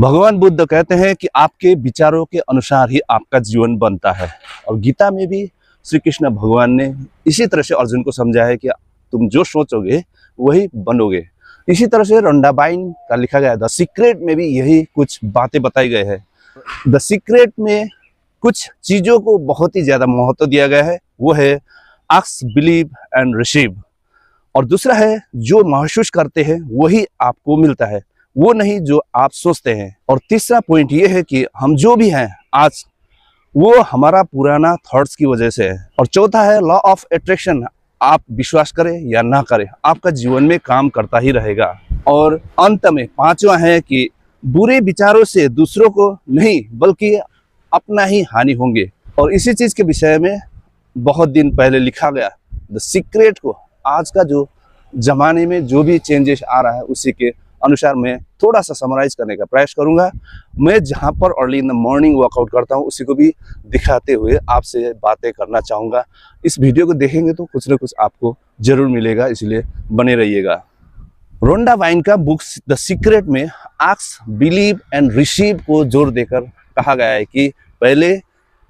भगवान बुद्ध कहते हैं कि आपके विचारों के अनुसार ही आपका जीवन बनता है। और गीता में भी श्री कृष्ण भगवान ने इसी तरह से अर्जुन को समझाया है कि तुम जो सोचोगे वही बनोगे। इसी तरह से रोंडाबाइन का लिखा गया द सीक्रेट में भी यही कुछ बातें बताई गई है। द सीक्रेट में कुछ चीज़ों को बहुत ही ज़्यादा महत्व दिया गया है, वो है आस्क, बिलीव एंड रिसीव। और दूसरा है जो महसूस करते हैं वही आपको मिलता है, वो नहीं जो आप सोचते हैं। और तीसरा पॉइंट ये है कि हम जो भी हैं आज वो हमारा पुराना थॉट्स की वजह से है। और चौथा है लॉ ऑफ अट्रैक्शन, आप विश्वास करें या ना करें आपका जीवन में काम करता ही रहेगा। और अंत में पांचवा है कि बुरे विचारों से दूसरों को नहीं बल्कि अपना ही हानि होंगे। और इसी चीज के विषय में बहुत दिन पहले लिखा गया द सीक्रेट को आज का जो जमाने में जो भी चेंजेस आ रहा है उसी के अनुसार मैं थोड़ा सा समराइज करने का प्रयास करूंगा। मैं जहां पर early in the morning workout करता हूं उसी को भी दिखाते हुए आपसे बातें करना चाहूंगा। इस वीडियो को देखेंगे तो कुछ ना कुछ आपको जरूर मिलेगा, इसलिए बने रहिएगा। रोंडाबाइन का बुक्स द सीक्रेट में आस्क, बिलीव एंड रिसीव को जोर देकर कहा गया है कि पहले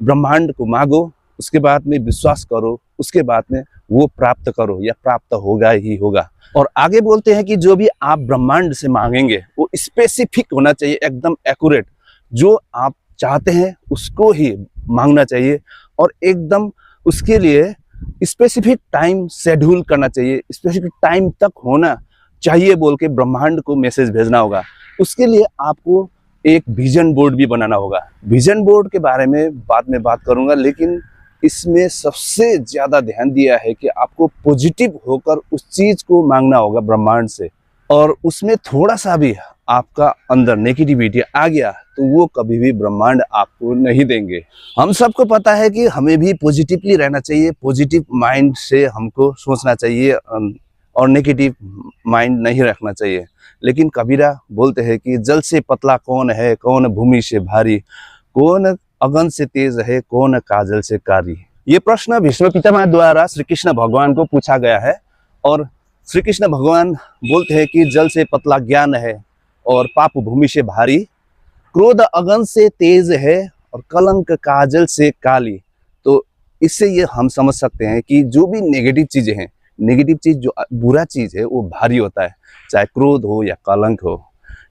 ब्रह्मांड को मांगो, उसके बाद में विश्वास करो, उसके बाद में वो प्राप्त करो या प्राप्त होगा ही होगा। और आगे बोलते हैं कि जो भी आप ब्रह्मांड से मांगेंगे वो स्पेसिफिक होना चाहिए, एकदम एक्यूरेट। जो आप चाहते हैं उसको ही मांगना चाहिए और एकदम उसके लिए स्पेसिफिक टाइम शेड्यूल करना चाहिए, स्पेसिफिक टाइम तक होना चाहिए बोल के ब्रह्मांड को मैसेज भेजना होगा। उसके लिए आपको एक विजन बोर्ड भी बनाना होगा। विजन बोर्ड के बारे में बाद में बात करूंगा, लेकिन इसमें सबसे ज्यादा ध्यान दिया है कि आपको पॉजिटिव होकर उस चीज को मांगना होगा ब्रह्मांड से। और उसमें थोड़ा सा भी आपका अंदर नेगेटिविटी आ गया तो वो कभी भी ब्रह्मांड आपको नहीं देंगे। हम सबको पता है कि हमें भी पॉजिटिवली रहना चाहिए, पॉजिटिव माइंड से हमको सोचना चाहिए और नेगेटिव माइंड नहीं रखना चाहिए। लेकिन कबीरा बोलते हैं कि जल से पतला कौन है, कौन भूमि से भारी, कौन अगन से तेज है, कौन काजल से कारी। ये प्रश्न भीष्म पितामह द्वारा श्री कृष्ण भगवान को पूछा गया है। और श्री कृष्ण भगवान बोलते हैं कि जल से पतला ज्ञान है और पाप भूमि से भारी, क्रोध अगन से तेज है और कलंक काजल से काली। तो इससे ये हम समझ सकते हैं कि जो भी नेगेटिव चीजें हैं, नेगेटिव चीज जो बुरा चीज है वो भारी होता है, चाहे क्रोध हो या कलंक हो,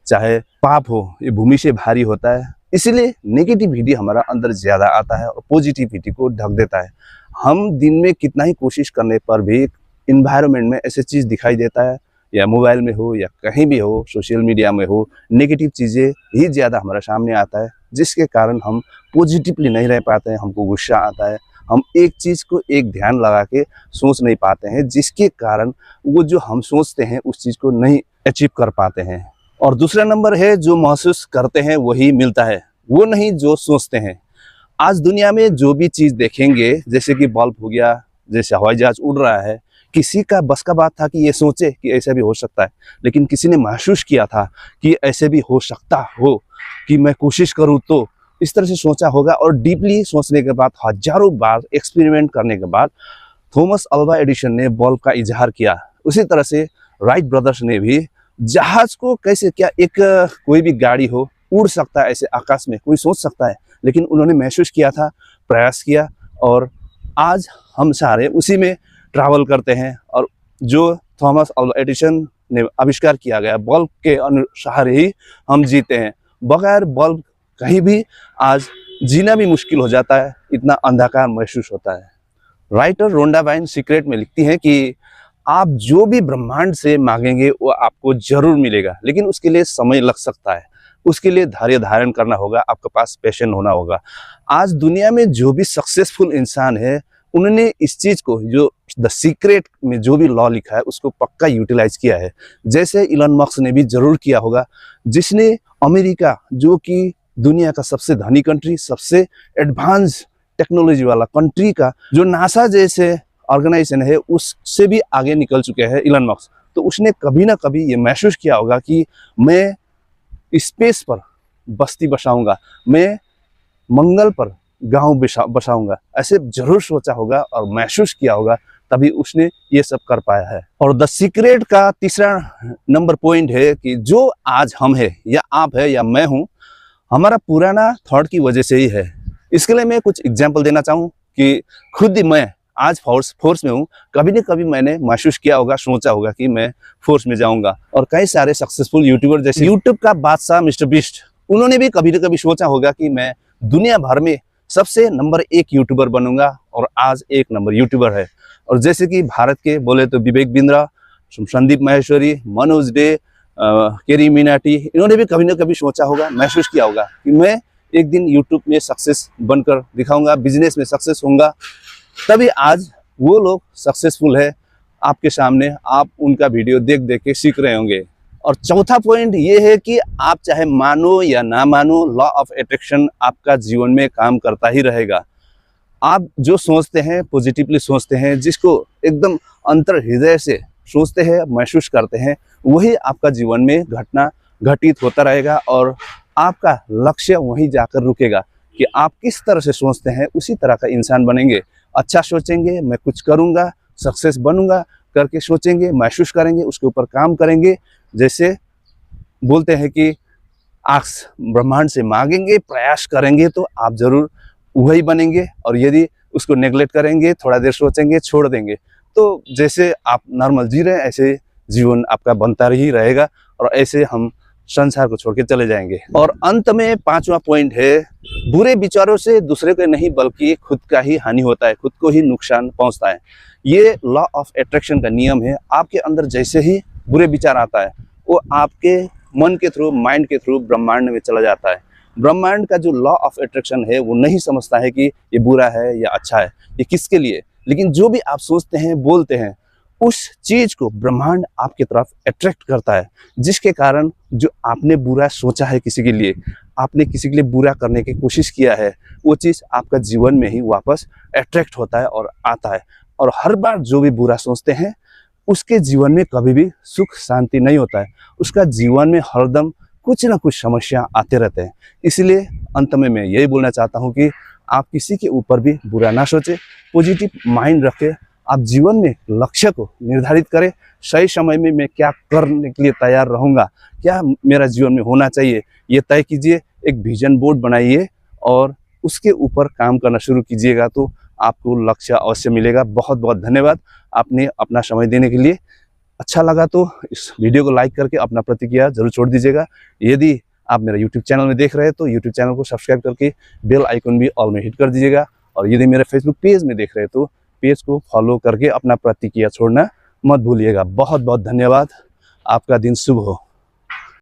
चाहे पाप हो, ये भूमि से भारी होता है। इसलिए नेगेटिविटी हमारा अंदर ज्यादा आता है और पॉजिटिविटी को ढक देता है। हम दिन में कितना ही कोशिश करने पर भी इन्वायरमेंट में ऐसे चीज दिखाई देता है, या मोबाइल में हो या कहीं भी हो, सोशल मीडिया में हो, नेगेटिव चीजें ही ज्यादा हमारे सामने आता है, जिसके कारण हम पॉजिटिवली नहीं रह पाते हैं। हमको गुस्सा आता है, हम एक चीज को एक ध्यान लगा के सोच नहीं पाते हैं, जिसके कारण वो जो हम सोचते हैं उस चीज को नहीं अचीव कर पाते हैं। और दूसरा नंबर है जो महसूस करते हैं वही मिलता है, वो नहीं जो सोचते हैं। आज दुनिया में जो भी चीज देखेंगे, जैसे कि बल्ब हो गया, जैसे हवाई जहाज उड़ रहा है, किसी का बस का बात था कि ये सोचे कि ऐसा भी हो सकता है, लेकिन किसी ने महसूस किया था कि ऐसे भी हो सकता हो, कि मैं कोशिश करूं तो इस तरह से सोचा होगा। और डीपली सोचने के बाद, हजारों बार एक्सपेरिमेंट करने के बाद थॉमस अल्वा एडिसन ने बल्ब का इजहार किया। उसी तरह से राइट ब्रदर्स ने भी जहाज को कैसे, क्या एक कोई भी गाड़ी हो उड़ सकता है ऐसे आकाश में, कोई सोच सकता है, लेकिन उन्होंने महसूस किया था, प्रयास किया, और आज हम सारे उसी में ट्रैवल करते हैं। और जो थॉमस अल्वा एडिसन ने आविष्कार किया गया बल्ब के अनुसार ही हम जीते हैं। बगैर बल्ब कहीं भी आज जीना भी मुश्किल हो जाता है, इतना अंधकार महसूस होता है। राइटर रोंडाबाइन सीक्रेट में लिखती हैं कि आप जो भी ब्रह्मांड से मांगेंगे वो आपको जरूर मिलेगा, लेकिन उसके लिए समय लग सकता है, उसके लिए धैर्य धारण करना होगा, आपके पास पेशेंट होना होगा। आज दुनिया में जो भी सक्सेसफुल इंसान है उन्होंने इस चीज को, जो द सीक्रेट में जो भी लॉ लिखा है उसको पक्का यूटिलाइज किया है। जैसे इलन मस्क ने भी जरूर किया होगा, जिसने अमेरिका, जो कि दुनिया का सबसे धनी कंट्री, सबसे एडवांस टेक्नोलॉजी वाला कंट्री का, जो नासा जैसे ऑर्गेनाइजेशन है उससे भी आगे निकल चुके हैं इलन मस्क, तो उसने कभी ना कभी ये महसूस किया होगा कि मैं स्पेस पर बस्ती बसाऊंगा, मैं मंगल पर गांव बसाऊंगा, ऐसे जरूर सोचा होगा और महसूस किया होगा, तभी उसने ये सब कर पाया है। और द सीक्रेट का तीसरा नंबर पॉइंट है कि जो आज हम है या आप है या मैं हूँ, हमारा पुराना थॉट की वजह से ही है। इसके लिए मैं कुछ एग्जाम्पल देना चाहूँ कि खुद ही मैं आज फोर्स में हूँ, कभी न कभी मैंने महसूस किया होगा, सोचा होगा कि मैं फोर्स में जाऊंगा। और कई सारे सक्सेसफुल यूट्यूबर जैसे यूट्यूब का बादशाह मिस्टर बीस्ट, उन्होंने भी कभी न कभी सोचा होगा कि मैं दुनिया भर में सबसे नंबर 1 यूट्यूबर बनूंगा, और आज 1 नंबर यूट्यूबर है। और जैसे कि भारत के बोले तो विवेक बिंद्रा, संदीप माहेश्वरी, मनोज डे, केरी मीनाटी, इन्होंने भी कभी न कभी सोचा होगा, महसूस किया होगा कि मैं एक दिन यूट्यूब में सक्सेस बनकर दिखाऊंगा, बिजनेस में सक्सेस होऊंगा। तभी आज वो लोग सक्सेसफुल है आपके सामने, आप उनका वीडियो देख देख के सीख रहे होंगे। और चौथा पॉइंट ये है कि आप चाहे मानो या ना मानो, लॉ ऑफ अट्रैक्शन आपका जीवन में काम करता ही रहेगा। आप जो सोचते हैं, पॉजिटिवली सोचते हैं, जिसको एकदम अंतर हृदय से सोचते हैं, महसूस करते हैं, वही आपका जीवन में घटित होता रहेगा और आपका लक्ष्य वहीं जाकर रुकेगा कि आप किस तरह से सोचते हैं उसी तरह का इंसान बनेंगे। अच्छा सोचेंगे, मैं कुछ करूँगा, सक्सेस बनूंगा करके सोचेंगे, महसूस करेंगे, उसके ऊपर काम करेंगे। जैसे बोलते हैं कि आस ब्रह्मांड से मांगेंगे, प्रयास करेंगे तो आप जरूर वही बनेंगे। और यदि उसको नेगलेक्ट करेंगे, थोड़ा देर सोचेंगे, छोड़ देंगे, तो जैसे आप नॉर्मल जी रहे हैं ऐसे जीवन आपका बनता ही रहेगा और ऐसे हम संसार को छोड़ के चले जाएंगे। और अंत में 5वां पॉइंट है, बुरे विचारों से दूसरे को नहीं बल्कि खुद का ही हानि होता है, खुद को ही नुकसान पहुंचता है। ये लॉ ऑफ अट्रैक्शन का नियम है। आपके अंदर जैसे ही बुरे विचार आता है, वो आपके मन के थ्रू, माइंड के थ्रू ब्रह्मांड में चला जाता है। ब्रह्मांड का जो लॉ ऑफ अट्रैक्शन है वो नहीं समझता है कि ये बुरा है या अच्छा है, ये किसके लिए, लेकिन जो भी आप सोचते हैं, बोलते हैं, उस चीज को ब्रह्मांड आपकी तरफ अट्रैक्ट करता है। जिसके कारण जो आपने बुरा सोचा है किसी के लिए, आपने किसी के लिए बुरा करने की कोशिश किया है, वो चीज़ आपका जीवन में ही वापस अट्रैक्ट होता है और आता है। और हर बार जो भी बुरा सोचते हैं उसके जीवन में कभी भी सुख शांति नहीं होता है, उसका जीवन में हरदम कुछ ना कुछ समस्या आते रहते हैं। इसलिए अंत में मैं यही बोलना चाहता हूँ कि आप किसी के ऊपर भी बुरा ना सोचें, पॉजिटिव माइंड रखें, आप जीवन में लक्ष्य को निर्धारित करें। सही समय में मैं क्या करने के लिए तैयार रहूँगा, क्या मेरा जीवन में होना चाहिए, ये तय कीजिए। एक विजन बोर्ड बनाइए और उसके ऊपर काम करना शुरू कीजिएगा तो आपको लक्ष्य अवश्य मिलेगा। बहुत बहुत धन्यवाद आपने अपना समय देने के लिए। अच्छा लगा तो इस वीडियो को लाइक करके अपना प्रतिक्रिया जरूर छोड़ दीजिएगा। यदि आप मेरा यूट्यूब चैनल में देख रहे हैं तो यूट्यूब चैनल को सब्सक्राइब करके बेल आइकन भी ऑल में हिट कर दीजिएगा। और यदि मेरे फेसबुक पेज में देख रहे हैं तो पेज को फॉलो करके अपना प्रतिक्रिया छोड़ना मत भूलिएगा। बहुत बहुत धन्यवाद। आपका दिन शुभ हो।